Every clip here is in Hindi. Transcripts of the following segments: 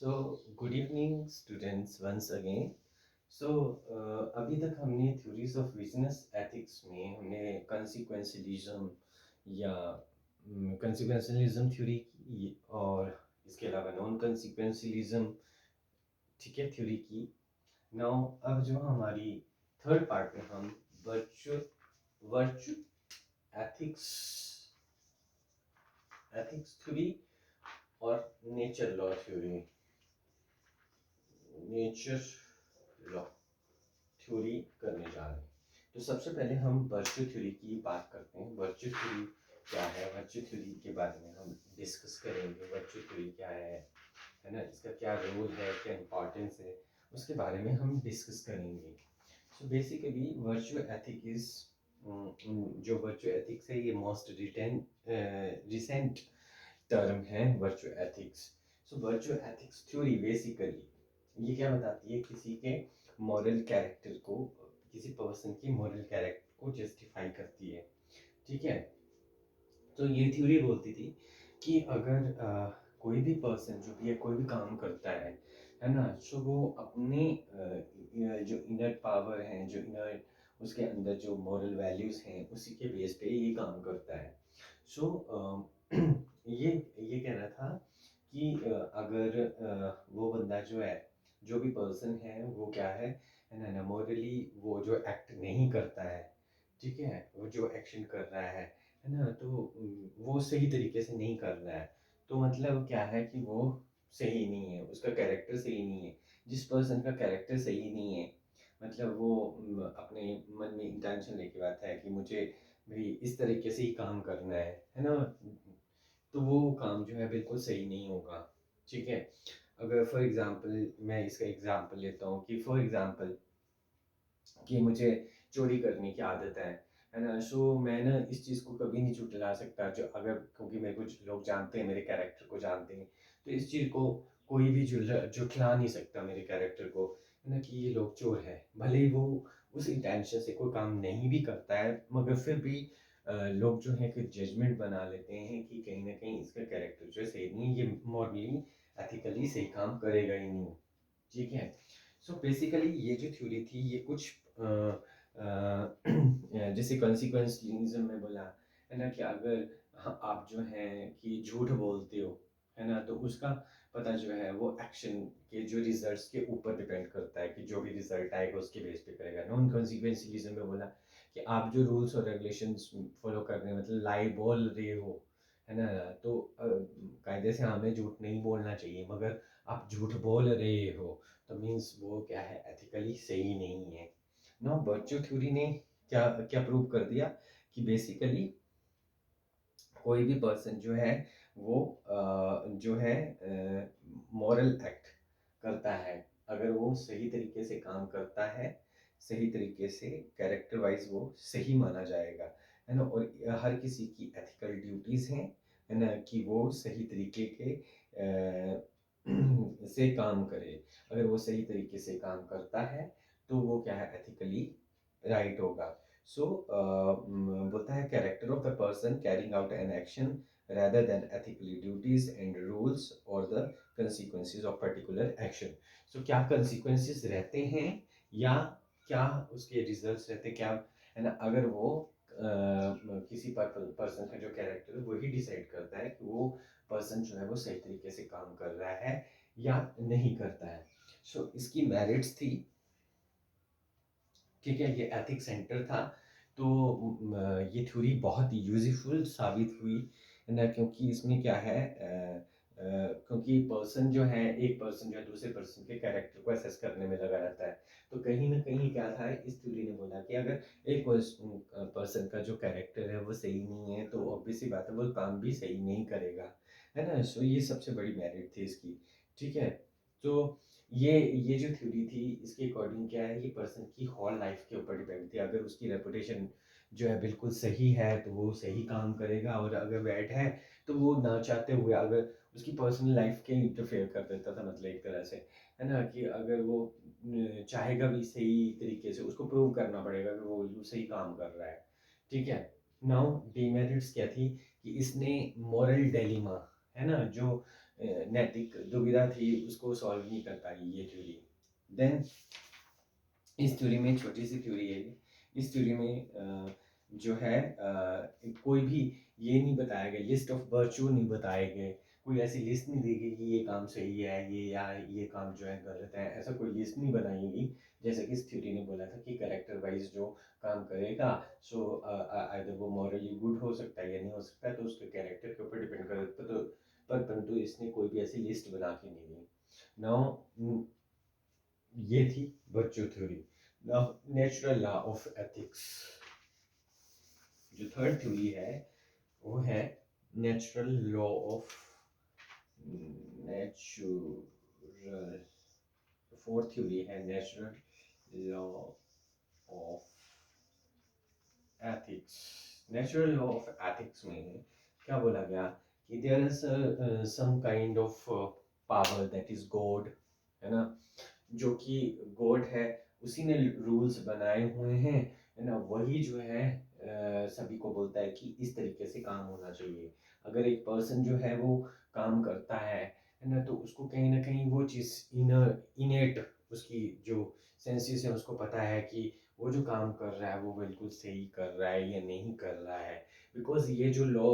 Good evening students once again. So अभी तक हमने थ्योरीज ऑफ बिजनेस एथिक्स में हमने कंसिक्वेंशलिज्म या कंसिक्वेंशलिज्म थ्योरी की और इसके अलावा नॉन कंसिक्वेंशलिज्म, ठीक है, थ्योरी की। नाउ अब जो हमारी थर्ड पार्ट में हम वर्चु वर्चु एथिक्स एथिक्स थ्योरी और nature law theory nature law theory करने जा रहे हैं। तो सबसे पहले हम वर्च्यू थ्योरी की बात करते हैं। वर्च्यू थ्योरी क्या है? वर्च्यू थ्योरी के बारे में हम डिस्कस करेंगे। वर्च्यू थ्योरी क्या है ना, इसका क्या रोल है, क्या इंपॉर्टेंस है, उसके बारे में हम डिस्कस करेंगे। So basically virtue ethic is जो वर्च्यू एथिक्स है ये मोस्ट रिसेंट टर्म है वर्च्यू एथिक्स। सो वर्च्यू एथिक्स थ्योरी बेसिकली ये क्या बताती है? किसी के मॉरल कैरेक्टर को, किसी पर्सन की मॉरल कैरेक्टर को जस्टिफाई करती है, ठीक है। तो ये थ्योरी बोलती थी कि अगर कोई भी पर्सन जो भी है, कोई भी काम करता है ना, सो वो अपने जो इनर पावर है, जो इनर उसके अंदर जो मॉरल वैल्यूज हैं, उसी के बेस पे ये काम करता है। सो ये कह रहा था कि अगर वो बंदा जो है, जो भी पर्सन है, वो क्या है ना, मॉरली वो जो एक्ट नहीं करता है, ठीक है, वो जो एक्शन कर रहा है ना, तो वो सही तरीके से नहीं कर रहा है। तो मतलब क्या है कि वो सही नहीं है, उसका कैरेक्टर सही नहीं है। जिस पर्सन का कैरेक्टर सही नहीं है, मतलब वो अपने मन में इंटेंशन लेके आता है कि मुझे भी इस तरीके से ही काम करना है ना, तो वो काम जो है बिल्कुल सही नहीं होगा, ठीक है। अगर फॉर एग्जांपल मैं इसका एग्जांपल लेता हूँ कि फॉर एग्जांपल कि मुझे चोरी करने की आदत है ना, सो मैं ना इस चीज़ को कभी नहीं झुठला सकता, जो अगर क्योंकि मेरे को लोग जानते हैं, मेरे कैरेक्टर को जानते हैं, तो इस चीज़ को कोई भी झुठला नहीं सकता मेरे कैरेक्टर को, है ना, कि ये लोग चोर है। भले ही वो उस इंटेंशन से कोई काम नहीं भी करता है, मगर फिर भी लोग जो है कि जजमेंट बना लेते हैं कि कहीं ना कहीं इसका कैरेक्टर जो है सही नहीं है, ये मॉरली एथिकली सही काम करेगा ही नहीं, ठीक है। सो बेसिकली ये जो थ्योरी थी ये कुछ जैसे कॉन्सिक्वेंशलिज्म में बोला है ना, कि अगर आप जो है कि झूठ बोलते हो, है ना, तो उसका पता जो है वो एक्शन के जो रिजल्ट्स के ऊपर डिपेंड करता है, कि जो भी रिजल्ट आएगा उसके बेस पे करेगा। नॉन कॉन्सिक्वेंशलिज्म में बोला कि आप जो रूल्स और रेगुलेशंस फॉलो कर रहे हैं, मतलब लाई बोल रहे हो, है ना, तो कायदे से हमें झूठ नहीं बोलना चाहिए, मगर आप झूठ बोल रहे हो तो मीन्स वो क्या है, एथिकली सही नहीं है। नो, वर्च्यू थ्योरी ने क्या क्या प्रूव कर दिया कि बेसिकली कोई भी पर्सन जो है वो जो है मॉरल एक्ट करता है, अगर वो सही तरीके से काम करता है, सही तरीके से कैरेक्टर वाइज वो सही माना जाएगा, है ना। और हर किसी की एथिकल ड्यूटीज हैं, है ना, कि वो सही तरीके के से काम करे। अगर वो सही तरीके से काम करता है तो वो क्या है, एथिकली राइट होगा। सो बोलता है character of the person carrying out an action rather than ethically duties and rules or the consequences of particular action. So क्या consequences रहते हैं या क्या उसके results रहते हैं, क्या है ना, अगर वो किसी पर्सन का जो कैरेक्टर है वही डिसाइड करता है कि वो पर्सन जो है वो सही तरीके से काम कर रहा है या नहीं करता है। सो इसकी मेरिट्स थी, ठीक है, ये एथिक सेंटर था। तो ये थ्योरी बहुत यूजफुल साबित हुई, है ना, क्योंकि इसमें क्या है, क्योंकि पर्सन जो है, एक पर्सन जो है दूसरे पर्सन के कैरेक्टर को असेस करने में लगा रहता है। तो कहीं ना कहीं क्या था, इस थ्योरी ने बोला कि अगर एक पर्सन का जो कैरेक्टर है वो सही नहीं है, तो ऑब्वियसली बात है वो काम भी सही नहीं करेगा, है ना। सो ये सबसे बड़ी मेरिट थी इसकी, ठीक है। तो ये जो थ्योरी थी, इसके अकॉर्डिंग क्या है, ये पर्सन की होल लाइफ के ऊपर डिपेंड थी। अगर उसकी रेपुटेशन जो है बिल्कुल सही है तो वो सही काम करेगा, और अगर बैड है तो वो ना चाहते हुए अगर उसकी पर्सनल लाइफ के इंटरफेयर कर देता था, मतलब एक तरह से, है ना, कि अगर वो चाहेगा भी सही तरीके से, उसको प्रूव करना पड़ेगा कि वो सही काम कर रहा है, ठीक है। नाउ डीमेरिट्स क्या थी कि इसने मॉरल डेलिमा, है ना, जो नैतिक दुविधा थी उसको सॉल्व नहीं कर पाई ये थ्योरी। देन इस थ्योरी में छोटी सी थ्योरी है ये। इस थ्योरी में जो है कोई भी ये नहीं बताया गया, लिस्ट ऑफ वर्च्यू नहीं बताए गए, कोई ऐसी लिस्ट नहीं दी गई कि ये काम सही है ये या ये काम जो है गलत है, ऐसा कोई लिस्ट नहीं बनाई गई। जैसे कि इस थ्योरी ने बोला था कि कैरेक्टर वाइज जो काम करेगा सो आइदर वो मॉरली गुड हो सकता है या नहीं हो सकता है, तो उसके कैरेक्टर के ऊपर डिपेंड करता है। तो पर परंतु इसने कोई भी ऐसी लिस्ट बना के नहीं दी। नाउ ये थी virtue theory. Now natural law of ethics, जो थर्ड थ्योरी है वो है natural law of natural, fourth theory है natural law of ethics. Natural law of ethics में क्या बोला गया कि there is some kind of power that is God, है ना, जो कि गॉड है, उसी ने रूल्स बनाए हुए हैं, है ना, वही जो है सभी को बोलता है कि इस तरीके से काम होना चाहिए। अगर एक पर्सन जो है वो काम करता है ना, तो उसको कहीं ना कहीं वो चीज़ इनेट उसकी जो सेंसेस है उसको पता है कि वो जो काम कर रहा है वो बिल्कुल सही कर रहा है या नहीं कर रहा है। बिकॉज ये जो लॉ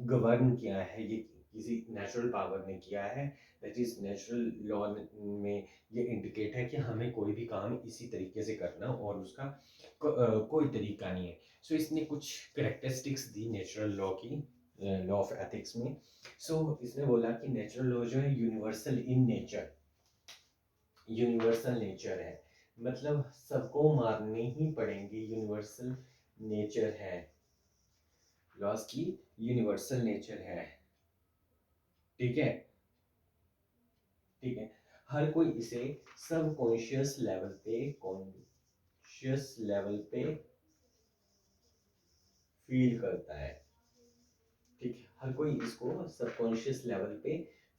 गवर्न किया है ये किसी नेचुरल पावर ने किया है, दैट इज नेचुरल लॉ में ये इंडिकेट है कि हमें कोई भी काम इसी तरीके से करना और उसका कोई तरीका नहीं है। सो इसने कुछ करेक्टरिस्टिक्स दी नेचुरल लॉ की, लॉ ऑफ एथिक्स में। सो इसने बोला कि नेचुरल लॉ जो है universal in nature, universal nature है, मतलब सबको मानने ही पड़ेंगे, यूनिवर्सल नेचर है, लॉस की यूनिवर्सल नेचर है। ठीक है, ठीक है, हर कोई इसे सब कॉन्शियस लेवल पे, कॉन्शियस लेवल पे फील करता है। ठीक है, हर कोई इसको सबकॉन्शियस लेवल पे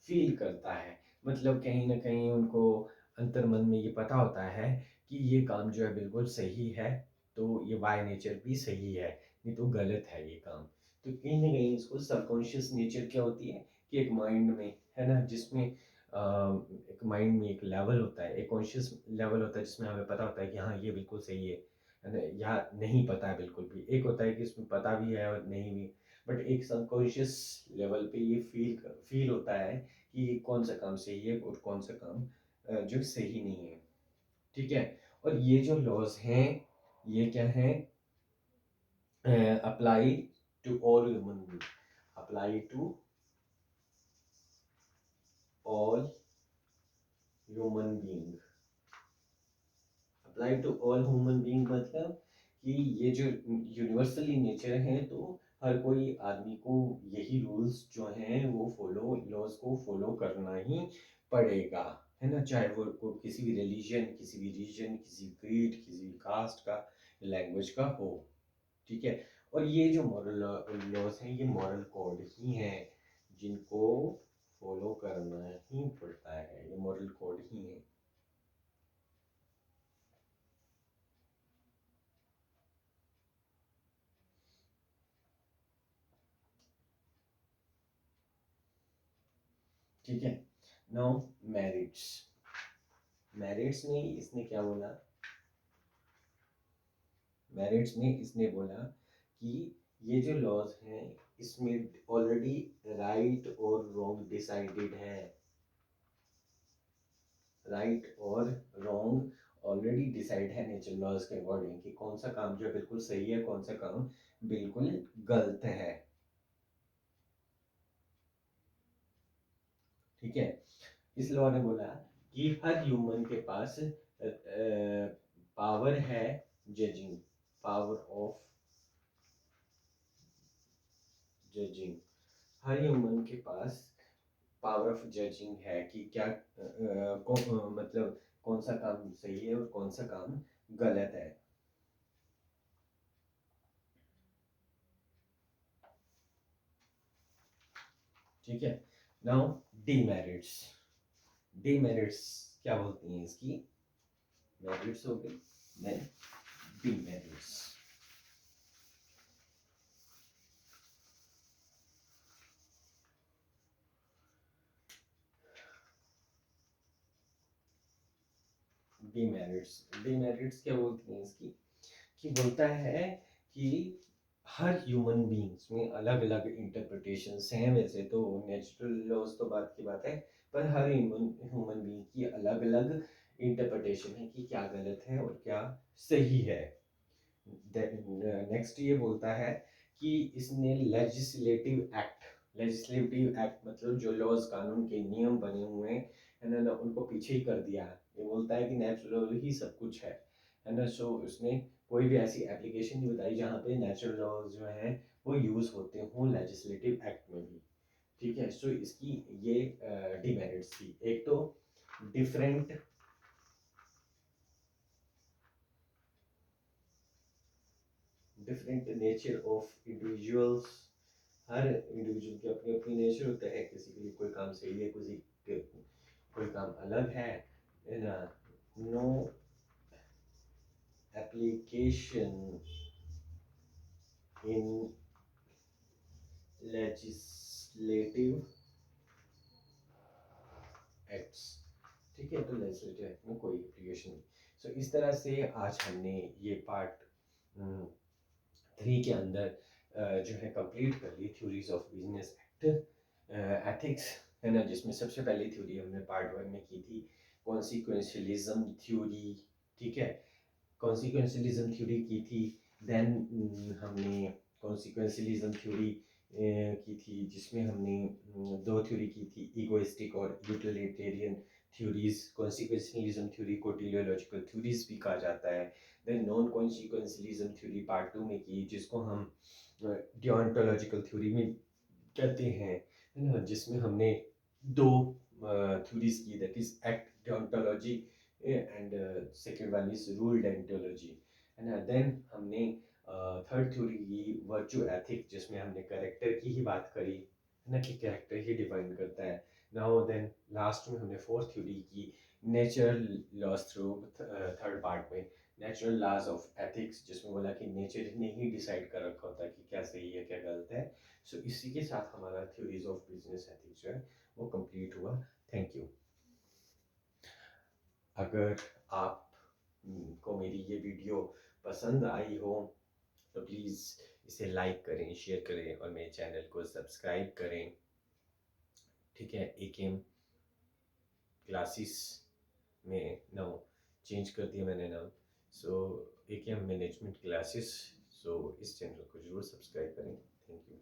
फील करता है, मतलब कहीं ना कहीं उनको अंतर मन में ये पता होता है कि ये काम जो है बिल्कुल सही है, तो ये बाय नेचर भी सही है, नहीं तो गलत है ये काम। तो कहीं ना कहीं इसको सबकॉन्शियस नेचर क्या होती है कि एक माइंड में, है ना, जिसमें एक माइंड में एक लेवल होता है, एक कॉन्शियस लेवल होता है जिसमें हमें पता होता है कि हाँ ये बिल्कुल सही है ना, या नहीं पता है बिल्कुल भी। एक होता है कि इसमें पता भी है और नहीं भी, बट एक सबकॉन्शियस लेवल पे ये फील होता है कि ये कौन सा काम सही है और कौन सा काम जो सही नहीं है। ठीक है, और ये जो लॉज हैं ये क्या है, apply to all human being, apply to all human being, apply to all human being मतलब कि ये जो यूनिवर्सली नेचर है तो हर कोई आदमी को यही रूल्स जो हैं वो फॉलो, लॉज को फॉलो करना ही पड़ेगा, है ना, चाहे वो किसी भी रिलीजन, किसी भी रीजन, किसी क्रीड, किसी भी कास्ट का, लैंग्वेज का हो। ठीक है, और ये जो मॉरल लॉज हैं ये मॉरल कोड ही हैं जिनको फॉलो करना ही पड़ता है, ये मॉरल कोड ही है। ठीक है, नाउ मैरिट्स, मैरिट्स में इसने क्या बोला, मैरिट्स में इसने बोला कि ये जो लॉज हैं इसमें ऑलरेडी राइट और रॉन्ग डिसाइडेड है, राइट और रॉन्ग ऑलरेडी डिसाइड है नेचुरल लॉज के अकॉर्डिंग कि कौन सा काम जो है बिल्कुल सही है, कौन सा काम बिल्कुल गलत है। ठीक है, इस लॉ ने बोला कि हर ह्यूमन के पास पावर है judging, power of judging, her human के पास पावर ऑफ जजिंग है कि क्या मतलब कौन सा काम सही है और कौन सा काम गलत है। ठीक है, नाउ डीमेरिट्स, डीमेरिट्स क्या बोलती हैं इसकी, मेरिट्स हो गई, देन डीमेरिट्स। डीमेरिट्स क्या बोलती हैं इसकी, कि बोलता है कि हर ह्यूमन बीइंग्स में अलग अलग इंटरप्रिटेशंस हैं। वैसे तो नेचुरल लॉज तो बात की बात है, पर हर ह्यूमन बीइंग की अलग अलग इंटरप्रिटेशन है कि क्या गलत है और क्या सही है। नेक्स्ट ये बोलता है कि इसने लेजिस्लेटिव एक्ट मतलब जो लॉज कानून के नियम बने हुए हैं है ना, उनको पीछे ही कर दिया है। ये बोलता है कि नेचुरल ही सब कुछ है ना। सो उसने कोई भी ऐसी एप्लीकेशन नहीं बताई जहाँ पे नेचुरल लॉज जो है वो यूज होते हों लेजिस्लेटिव एक्ट में भी। ठीक है, सो इसकी ये डिमेरिट्स थी। एक तो different different nature of individuals. Her individual की अपनी अपनी नेचर होता है, किसी के लिए कोई काम सही है, किसी के कोई काम अलग है ना। No application in legislative acts. ठीक है, तो लेजिस्लेटिव एक्ट में कोई एप्लीकेशन नहीं। सो इस तरह से आज हमने ये पार्ट 3 के अंदर जो है कंप्लीट कर ली theories of business act ethics, है ना, जिसमें सबसे पहली थ्योरी हमने पार्ट 1 में की थी कॉन्सिक्वेंशलिज्म थ्योरी। ठीक है, कॉन्सिक्वेंशलिज्म थ्योरी की थी। देन हमने कॉन्सिक्वेंशलिज्म थ्योरी की थी, जिसमें हमने दो थ्योरी की थी, इगोइस्टिक और यूटिलिटेरियन थ्योरीज। कॉन्सिक्वेंशलिज्म थ्योरी को टेलियोलॉजिकल थ्योरीज भी कहा जाता है। Then non consequentialism theory part 2 में की, जिसको हम डियोंटोलॉजिकल थ्योरी में कहते हैं, है ना, जिसमें हमने दो थ्योरीज की, that is act deontology and second one is rule deontology, है ना। देन हमने थर्ड थ्योरी की वर्चू एथिक, जिसमें हमने कैरेक्टर की ही बात करी, है ना, कि कैरेक्टर ही डिफाइन करता है। नाउ देन लास्ट में हमने फोर्थ थ्योरी की natural laws through third part में नेचुरल लॉज ऑफ एथिक्स, जिसमें बोला कि नेचर ने ही डिसाइड कर रखा होता है कि क्या सही है क्या गलत है। सो इसी के साथ हमारा थ्योरीज ऑफ बिजनेस एथिक्स जो है वो कंप्लीट हुआ। Thank you. अगर आप को मेरी ये वीडियो पसंद आई हो तो प्लीज़ इसे लाइक करें, शेयर करें और मेरे चैनल को सब्सक्राइब करें। ठीक है, एकेएम क्लासेस में नाउ चेंज कर दिया मैंने नाम, सो एकेएम मैनेजमेंट क्लासेस। सो इस चैनल को जरूर सब्सक्राइब करें। Thank you.